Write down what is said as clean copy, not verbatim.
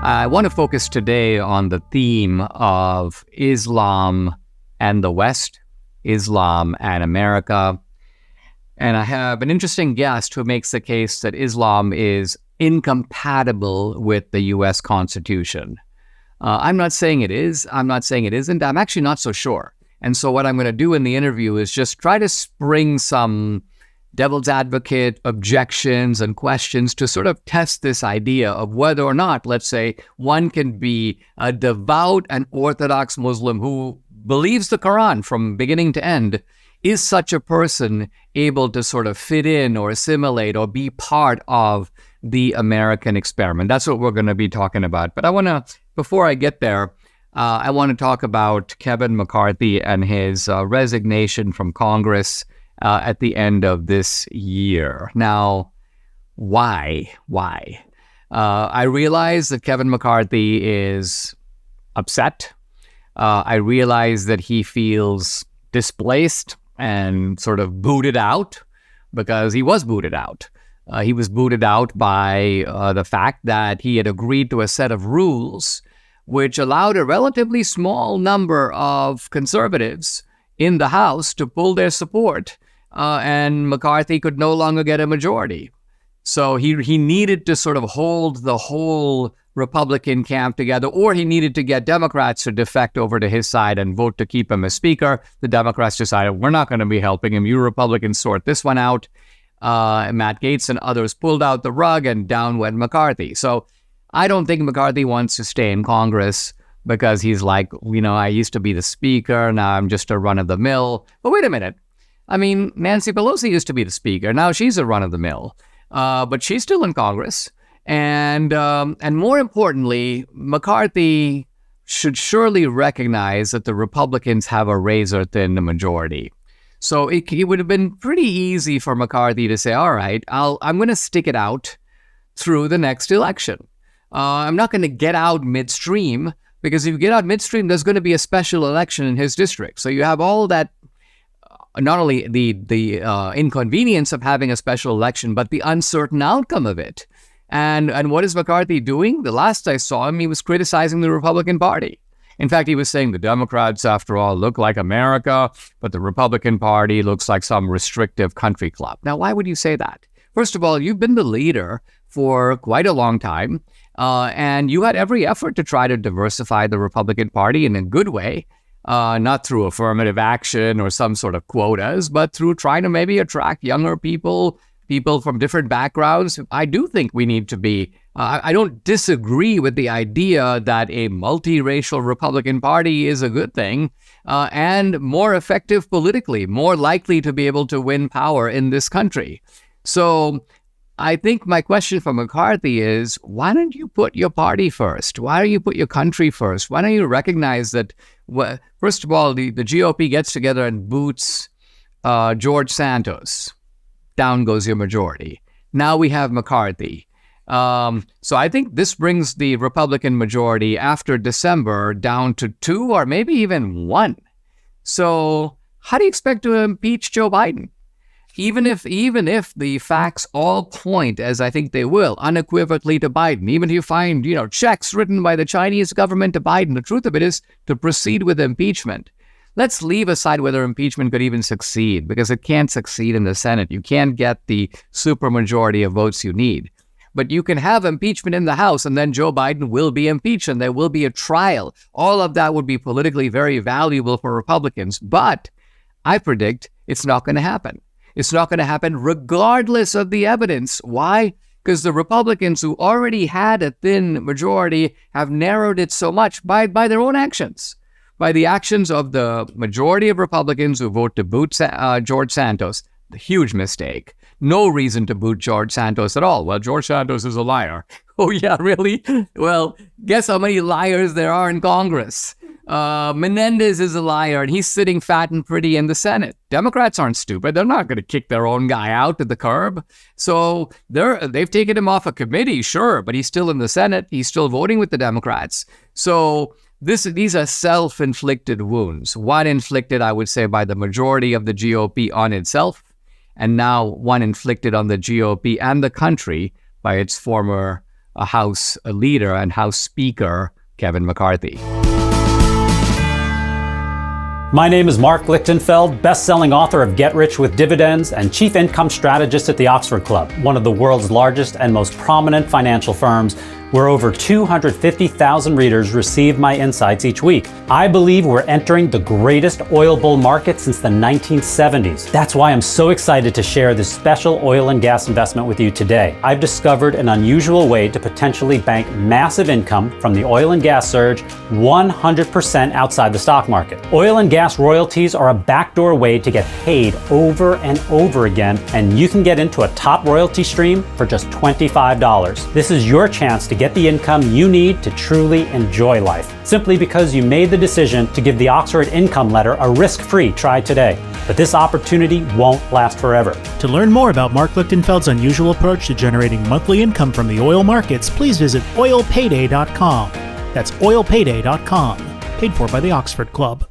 I want to focus today on the theme of Islam and the West, Islam and America. And I have an interesting guest who makes the case that Islam is incompatible with the U.S. Constitution. I'm not saying it is. I'm not saying it isn't. I'm actually not so sure. And so what I'm going to do in the interview is just try to spring some devil's advocate objections and questions to sort of test this idea of whether or not, let's say, one can be a devout and orthodox Muslim who believes the Quran from beginning to end. Is such a person able to sort of fit in or assimilate or be part of the American experiment? That's what we're going to be talking about. But I want to, before I get there, I want to talk about Kevin McCarthy and his resignation from Congress at the end of this year. Now, why? I realize that Kevin McCarthy is upset. I realize that he feels displaced and sort of booted out, because he was booted out. He was booted out by the fact that he had agreed to a set of rules which allowed a relatively small number of conservatives in the House to pull their support, and McCarthy could no longer get a majority. So he needed to sort of hold the whole Republican camp together, or he needed to get Democrats to defect over to his side and vote to keep him as Speaker. The Democrats decided, we're not going to be helping him. You Republicans sort this one out. Matt Gaetz and others pulled out the rug, and down went McCarthy. So I don't think McCarthy wants to stay in Congress because he's like, I used to be the Speaker. Now I'm just a run-of-the-mill. But wait a minute. I mean, Nancy Pelosi used to be the Speaker. Now she's a run-of-the-mill. But she's still in Congress. And more importantly, McCarthy should surely recognize that the Republicans have a razor-thin majority. So it would have been pretty easy for McCarthy to say, all right, I'm going to stick it out through the next election. I'm not going to get out midstream, because if you get out midstream, there's going to be a special election in his district. So you have all that, not only the inconvenience of having a special election, but the uncertain outcome of it. And what is McCarthy doing? The last I saw him, he was criticizing the Republican Party. In fact, he was saying the Democrats, after all, look like America, but the Republican Party looks like some restrictive country club. Now, why would you say that? First of all, you've been the leader for quite a long time, and you had every effort to try to diversify the Republican Party in a good way, not through affirmative action or some sort of quotas, but through trying to maybe attract younger people from different backgrounds. I do think we need to be, I don't disagree with the idea that a multiracial Republican Party is a good thing, and more effective politically, more likely to be able to win power in this country. So I think my question for McCarthy is, why don't you put your party first? Why don't you put your country first? Why don't you recognize that, first of all, the GOP gets together and boots George Santos. Down goes your majority. Now we have McCarthy. So I think this brings the Republican majority after December down to 2 or maybe even 1. So how do you expect to impeach Joe Biden? Even if the facts all point, as I think they will, unequivocally to Biden, even if you find, checks written by the Chinese government to Biden, the truth of it is to proceed with impeachment. Let's leave aside whether impeachment could even succeed, because it can't succeed in the Senate. You can't get the supermajority of votes you need. But you can have impeachment in the House, and then Joe Biden will be impeached, and there will be a trial. All of that would be politically very valuable for Republicans. But I predict it's not going to happen. It's not going to happen regardless of the evidence. Why? Because the Republicans, who already had a thin majority, have narrowed it so much by their own actions. By the actions of the majority of Republicans who vote to boot George Santos. A huge mistake. No reason to boot George Santos at all. Well, George Santos is a liar. Oh, yeah, really? Well, guess how many liars there are in Congress? Menendez is a liar, and he's sitting fat and pretty in the Senate. Democrats aren't stupid. They're not going to kick their own guy out to the curb. So they've taken him off a committee, sure, but he's still in the Senate. He's still voting with the Democrats. So these are self-inflicted wounds. One inflicted, I would say, by the majority of the GOP on itself, and now one inflicted on the GOP and the country by its former House leader and House Speaker Kevin McCarthy. My name is Mark Lichtenfeld, best-selling author of Get Rich with Dividends and chief income strategist at the Oxford Club, one of the world's largest and most prominent financial firms, where over 250,000 readers receive my insights each week. I believe we're entering the greatest oil bull market since the 1970s. That's why I'm so excited to share this special oil and gas investment with you today. I've discovered an unusual way to potentially bank massive income from the oil and gas surge 100% outside the stock market. Oil and gas royalties are a backdoor way to get paid over and over again, and you can get into a top royalty stream for just $25. This is your chance to get the income you need to truly enjoy life, simply because you made the decision to give the Oxford Income Letter a risk-free try today. But this opportunity won't last forever. To learn more about Mark Lichtenfeld's unusual approach to generating monthly income from the oil markets, please visit oilpayday.com. That's oilpayday.com, paid for by the Oxford Club.